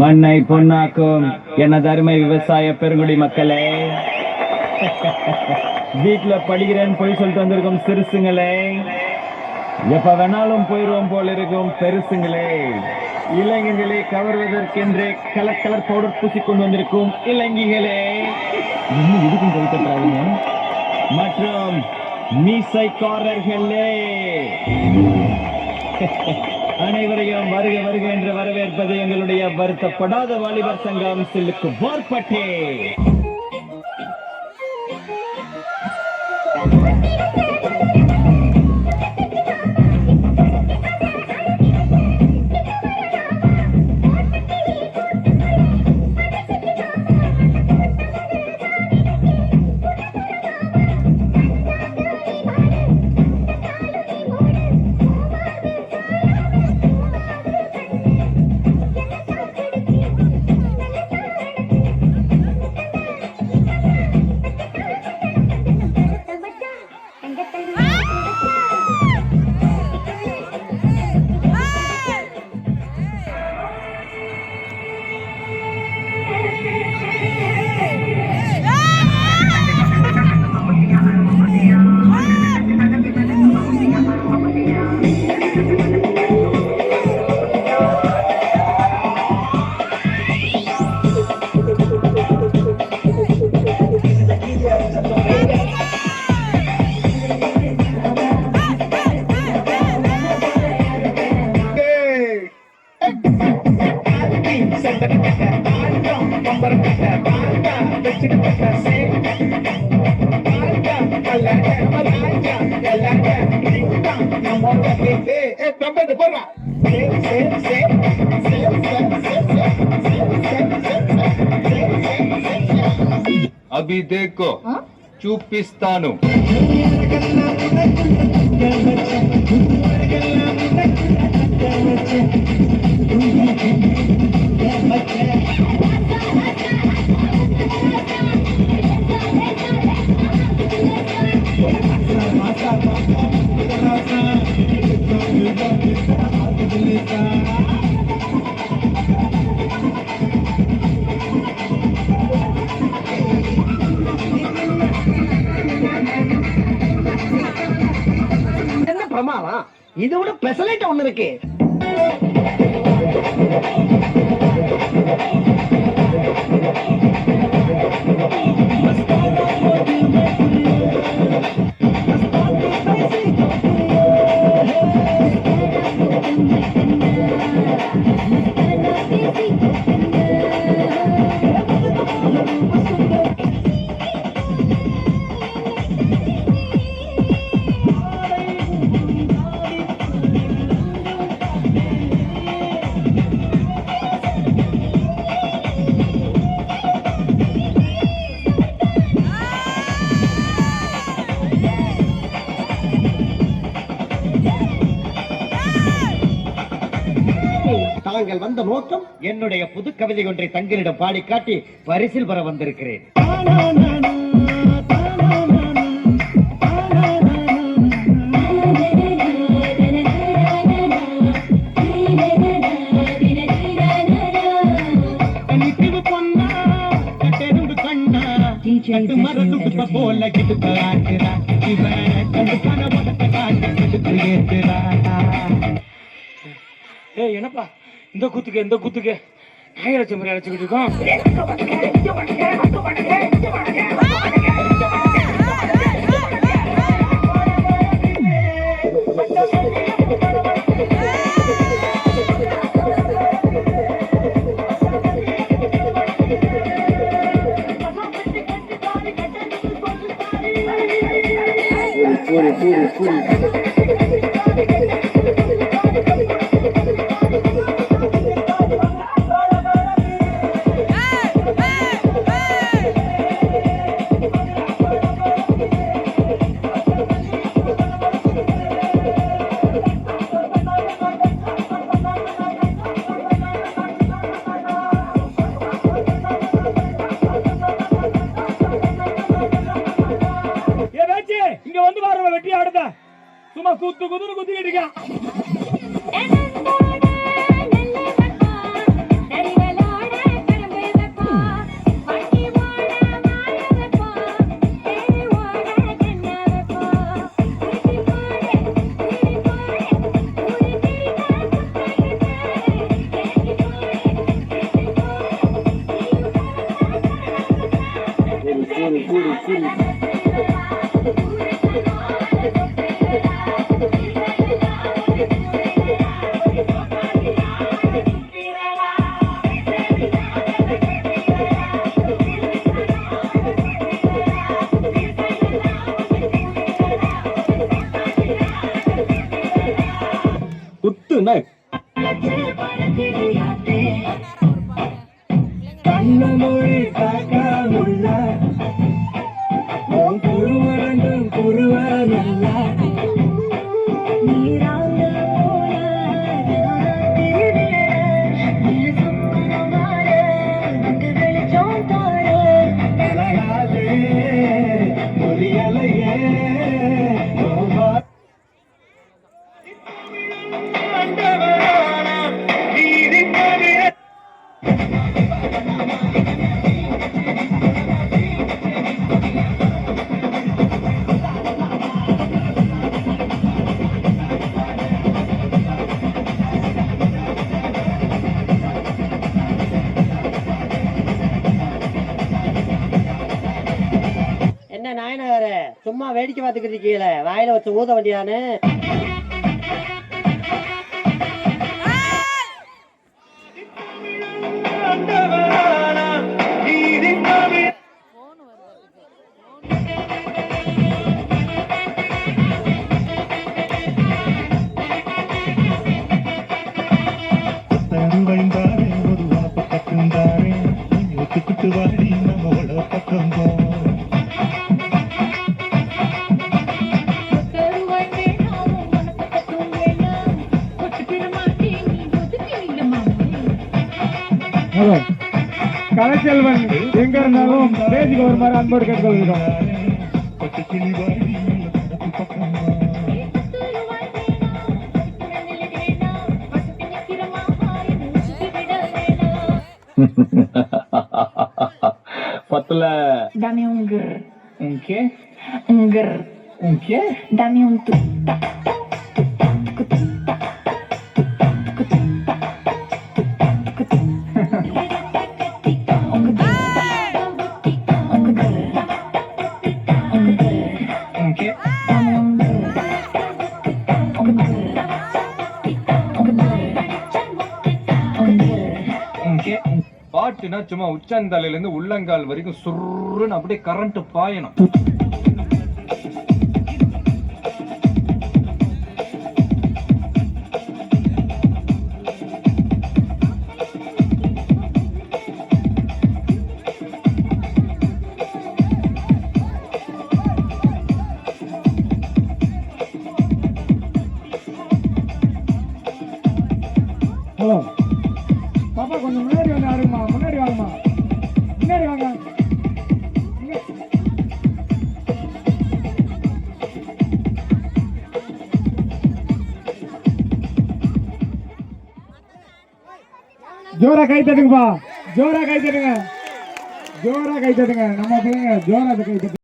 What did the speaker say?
மண்ணை பொன்னாக்கும் எனது அருமை விவசாய பெருங்குடி மக்களே, வீட்டுல படிக்கிறேன்னு போய் சொல்லிட்டு வந்திருக்கும் சிறுசுங்களே, எப்ப வேணாலும் போயிடுவோம் போல இருக்கும் பெருசுங்களே, இளைஞர்களே, கவர்வதற்கென்றே கலர் கலர் பவுடர் பூசி கொண்டு வந்திருக்கும் இளைஞர்களே, இன்னும் இதுக்கும் போயிட்டு மற்றும் மீசைக்காரர்களே, அனைவரையும் வருக வருக என்று வரவேற்பது எங்களுடைய வருத்தப்படாத வாலிபர் சங்கம் சில்லுக்கு வார்பட்டே. अभी देखो చూపిస్తాను. இதை விட பெசலைட் ஒண்ணு இருக்கு. தாங்கள் வந்த நோக்கம் என்னுடைய புது கவிதை ஒன்றை தங்களிடம் பாடி காட்டி பரிசில் பெற வந்திருக்கிறேன். என்னப்பா இந்த குத்துக்கு நாயரட்சி முறை அழைச்சிக்கிட்டு இருக்கோம். சும்மா குத்து குத்துன்னு குத்திக்கிட்டு இருக்கான். சிரி. குத்து நக். கண்ணமொழி காக்காமுள்ள குருவரங்கும் குருவனல்ல. அழகாதே ஒலியலையே ஓமா. என்ன நாயனகாரே சும்மா வேடிக்கை பார்த்துக்கிட்டு இருக்கீங்களே, வாயில வச்சு ஊத வேண்டியானு. கலைச்செல்வன் எங்க இருந்தாலும் ஸ்டேஜுக்கு ஒரு மாதிரி அன்போடு கேட்டுக்கொள்கிறோம். பத்துல Dame un grr, un qué? un grr. Un qué? Dame un tu. Un qué? Un qué? பாட்டுனா சும்மா உச்சந்தலையில இருந்து உள்ளங்கால் வரைக்கும் சுருன்னு அப்படியே கரண்ட் பாயணும். ஹலோ பாப்பா, கொஞ்சம் முன்னாடி வந்து ஆடுங்கம்மா. முன்னாடி வாங்கம்மா, முன்னாடி வாங்க. ஜோரா கை தட்டுங்கப்பா, ஜோரா கை தட்டுங்க, ஜோரா கை தட்டுங்க. நம்ம பிள்ளைங்க ஜோரா கை தட்டு.